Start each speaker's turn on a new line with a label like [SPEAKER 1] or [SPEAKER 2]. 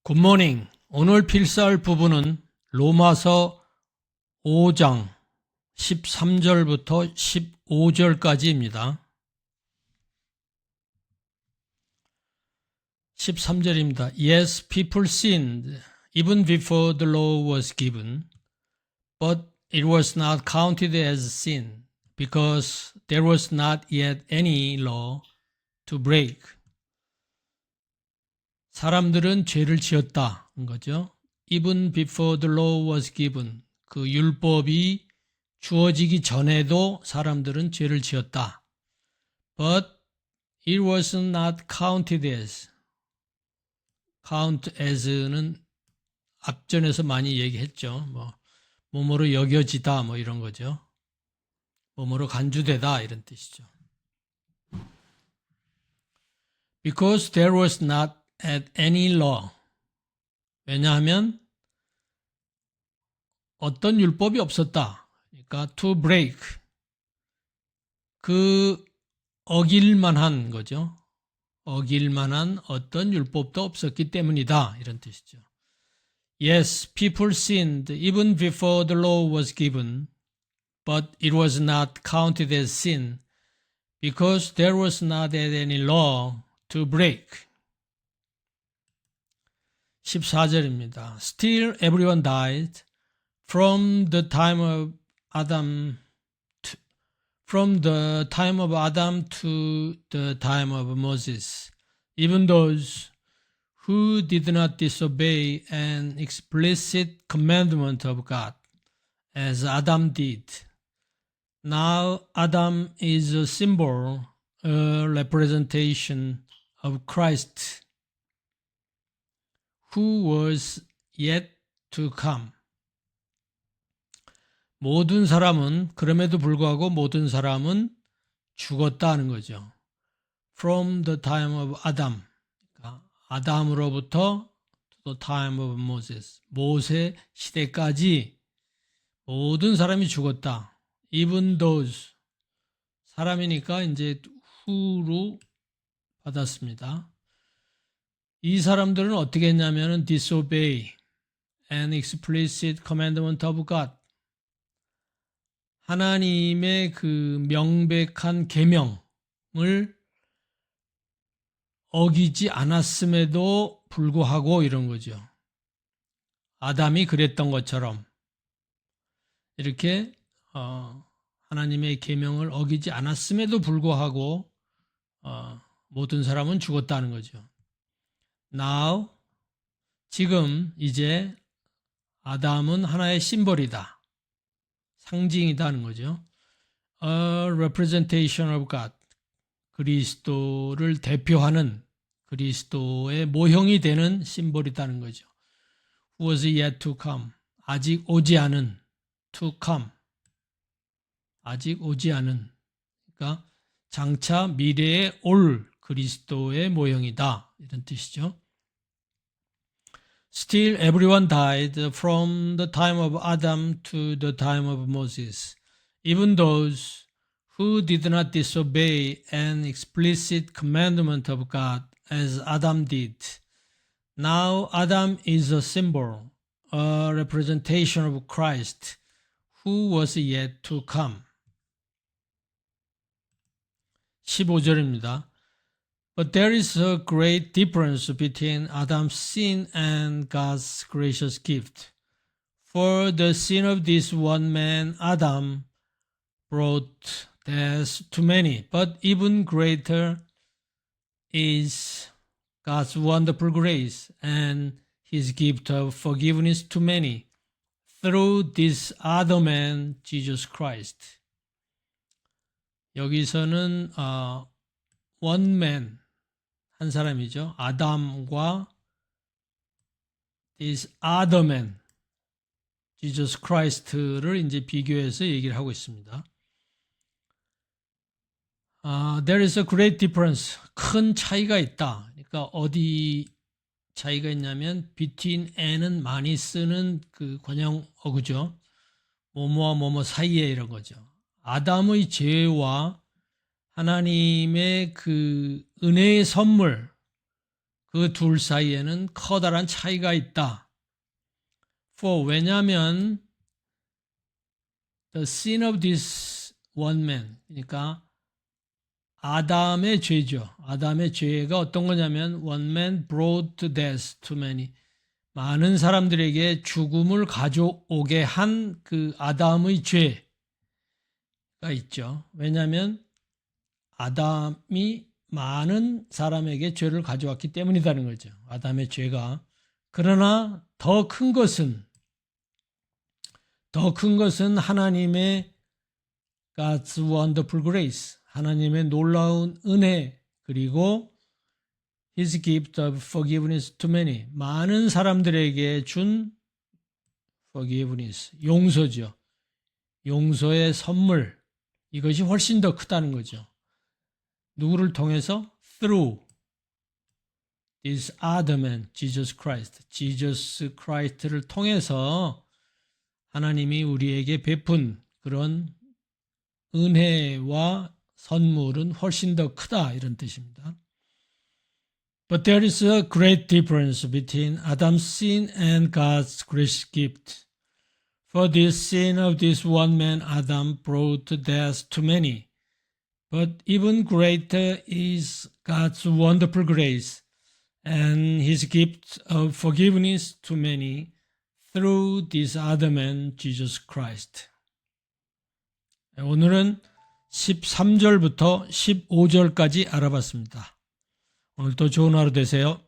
[SPEAKER 1] 굿모닝. 오늘 필사할 부분은 로마서 5장 13절부터 15절까지입니다. 13절입니다. Yes, people sinned even before the law was given, but it was not counted as sin because there was not yet any law to break. 사람들은 죄를 지었다는 거죠. Even before the law was given. 그 율법이 주어지기 전에도 사람들은 죄를 지었다. But it was not counted as. count as는 앞전에서 많이 얘기했죠. 뭐뭐로 여겨지다 뭐 이런 거죠. 뭐뭐로 간주되다 이런 뜻이죠. Because there was not at any law. 왜냐하면 어떤 율법이 없었다. 그러니까 to break. 그 어길 만한 거죠. 어길 만한 어떤 율법도 없었기 때문이다. 이런 뜻이죠. Yes, people sinned even before the law was given, but it was not counted as sin because there was not any law to break. 14절입니다. Still everyone died from the time of Adam to the time of Moses, even those who did not disobey an explicit commandment of God, as Adam did. Now Adam is a symbol, a representation of Christ, who was yet to come. 그럼에도 불구하고 모든 사람은 죽었다 하는 거죠. From the time of Adam. 아담으로부터 to the time of Moses. 모세 시대까지 모든 사람이 죽었다. Even those. 사람이니까 이제 who로 받았습니다. 이 사람들은 어떻게 했냐면은 disobey an explicit commandment of God. 하나님의 그 명백한 계명을 어기지 않았음에도 불구하고 이런 거죠. 아담이 그랬던 것처럼 이렇게 하나님의 계명을 어기지 않았음에도 불구하고 모든 사람은 죽었다는 거죠. Now, 지금 이제 아담은 하나의 심벌이다. 상징이다는 거죠. A representation of God. 그리스도를 대표하는 그리스도의 모형이 되는 심벌이다는 거죠. Who was yet to come. 아직 오지 않은. To come. 아직 오지 않은. 그러니까 장차 미래에 올 그리스도의 모형이다. 이런 뜻이죠. Still everyone died from the time of Adam to the time of Moses, even those who did not disobey an explicit commandment of God as Adam did. Now Adam is a symbol, a representation of Christ, who was yet to come. 15절입니다. But there is a great difference between Adam's sin and God's gracious gift. For the sin of this one man, Adam, brought death to many, but even greater is God's wonderful grace and his gift of forgiveness to many through this other man, Jesus Christ. 여기서는 one man, 한 사람이죠. 아담과 this other man, Jesus Christ를 이제 비교해서 얘기를 하고 있습니다. There is a great difference. 큰 차이가 있다. 그러니까 어디 차이가 있냐면 between and는 많이 쓰는 그 관용 어구죠. 뭐뭐와 뭐뭐 사이에 이런 거죠. 아담의 죄와 하나님의 그 은혜의 선물, 그 둘 사이에는 커다란 차이가 있다. 왜냐하면 the sin of this one man, 그러니까 아담의 죄죠. 아담의 죄가 어떤 거냐면 one man brought death to many. 많은 사람들에게 죽음을 가져오게 한 그 아담의 죄가 있죠. 왜냐하면 아담이 많은 사람에게 죄를 가져왔기 때문이라는 거죠. 아담의 죄가. 그러나 더 큰 것은 하나님의 God's wonderful grace, 하나님의 놀라운 은혜, 그리고 His gift of forgiveness to many, 많은 사람들에게 준 forgiveness, 용서죠. 용서의 선물, 이것이 훨씬 더 크다는 거죠. 누구를 통해서? Through this other man, Jesus Christ. Jesus Christ를 통해서 하나님이 우리에게 베푼 그런 은혜와 선물은 훨씬 더 크다, 이런 뜻입니다. But there is a great difference between Adam's sin and God's gracious gift. For this sin of this one man, Adam, brought death to many. But even greater is God's wonderful grace and His gift of forgiveness to many through this other man, Jesus Christ. 오늘은 13절부터 15절까지 알아봤습니다. 오늘도 좋은 하루 되세요.